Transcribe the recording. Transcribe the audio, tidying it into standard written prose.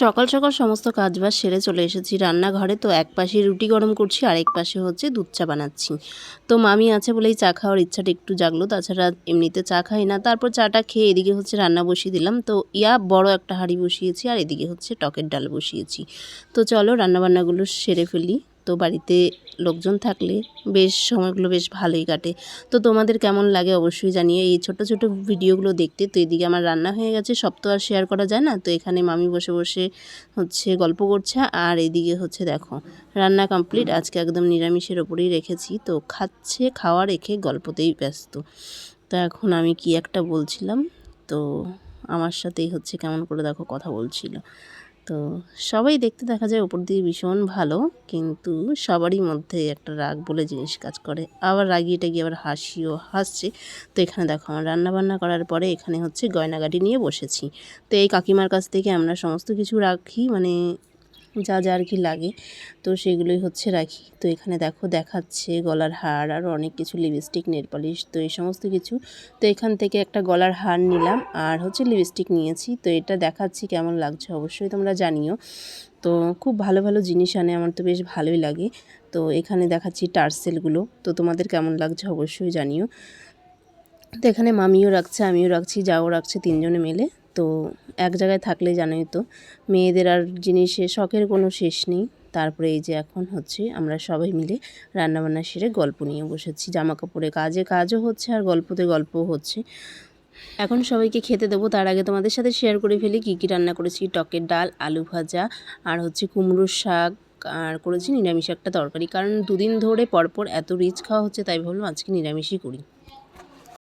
সকাল সকাল সমস্ত কাজবাজ সেরে চলে এসেছি রান্নাঘরে। তো এক পাশে রুটি গরম করছি, আরেক পাশে হচ্ছে দুধ চা বানাচ্ছি। তো মামি আছে বলেই চা খাওয়ার ইচ্ছাটা একটু জাগলো, তাছাড়া এমনিতে চা খাই না। তারপর চাটা খেয়ে এদিকে হচ্ছে রান্না বসিয়ে দিলাম। তো বড় একটা হাঁড়ি বসিয়েছি, আর এদিকে হচ্ছে টকের ডাল বসিয়েছি। তো চলো রান্নাবান্নাগুলো সেরে ফেলি। তো বাড়িতে লোকজন থাকলে বেশ সময়গুলো বেশ ভালোই কাটে। তো তোমাদের কেমন লাগে অবশ্যই জানিও এই ছোট ছোট ভিডিওগুলো দেখতে। তো এদিকে আমার রান্না হয়ে গেছে, সব তো আর শেয়ার করা যায় না। তো এখানে মামি বসে বসে হচ্ছে গল্প করছে, আর এদিকে হচ্ছে দেখো রান্না কমপ্লিট। আজকে একদম নিরামিষের ওপরেই রেখেছি। তো খাচ্ছে, খাওয়া রেখে গল্পতেই ব্যস্ত। তো এখন আমি কি একটা বলছিলাম, তো আমার সাথেই হচ্ছে কেমন করে দেখো কথা বলছিল। তো সবাই দেখতে দেখা যায় ওপর দিয়ে ভীষণ ভালো, কিন্তু সবারই মধ্যে একটা রাগ বলে জিনিস কাজ করে। আবার রাগিয়েটা গিয়ে আবার হাসিও হাসছে। তো এখানে দেখো আমার রান্নাবান্না করার পরে এখানে হচ্ছে গয়নাগাটি নিয়ে বসেছি। তো এই কাকিমার কাছ থেকে আমরা সমস্ত কিছু রাখি, মানে যা যা আর কি লাগে, তো সেগুলোই হচ্ছে রাখি। তো এখানে দেখো দেখাচ্ছে গলার হার আর অনেক কিছু, লিপস্টিক, নেল পলিশ, তো এই সমস্ত কিছু। তো এখান থেকে একটা গলার হার নিলাম আর হচ্ছে লিপস্টিক নিয়েছি। তো এটা দেখাচ্ছি কেমন লাগছে অবশ্যই তোমরা জানিও। তো খুব ভালো ভালো জিনিস আনে, আমার তো বেশ ভালোই লাগে। তো এখানে দেখাচ্ছি টার্সেলগুলো, তো তোমাদের কেমন লাগছে অবশ্যই জানিও। তো এখানে মামিও রাখছে, আমিও রাখছি, যাও রাখছে, তিনজনে মিলে। তো এক জায়গায় থাকলে জানোই তো মেয়েদের আর জিনিসের শখের কোনো শেষ নেই। তারপরে এই যে এখন হচ্ছে আমরা সবাই মিলে রান্নাবান্না সেরে গল্প নিয়ে বসেছি, জামা কাপড়ে কাজও হচ্ছে আর গল্পতে গল্পও হচ্ছে। এখন সবাইকে খেতে দেবো, তার আগে তোমাদের সাথে শেয়ার করে ফেলি কী কী রান্না করেছি। টকের ডাল, আলু ভাজা, আর হচ্ছে কুমড়োর শাক, আর করেছি নিরামিষ একটা তরকারি। কারণ দুদিন ধরে পরপর এত রিচ খাওয়া হচ্ছে, তাই ভাবলাম আজকে নিরামিষই করি।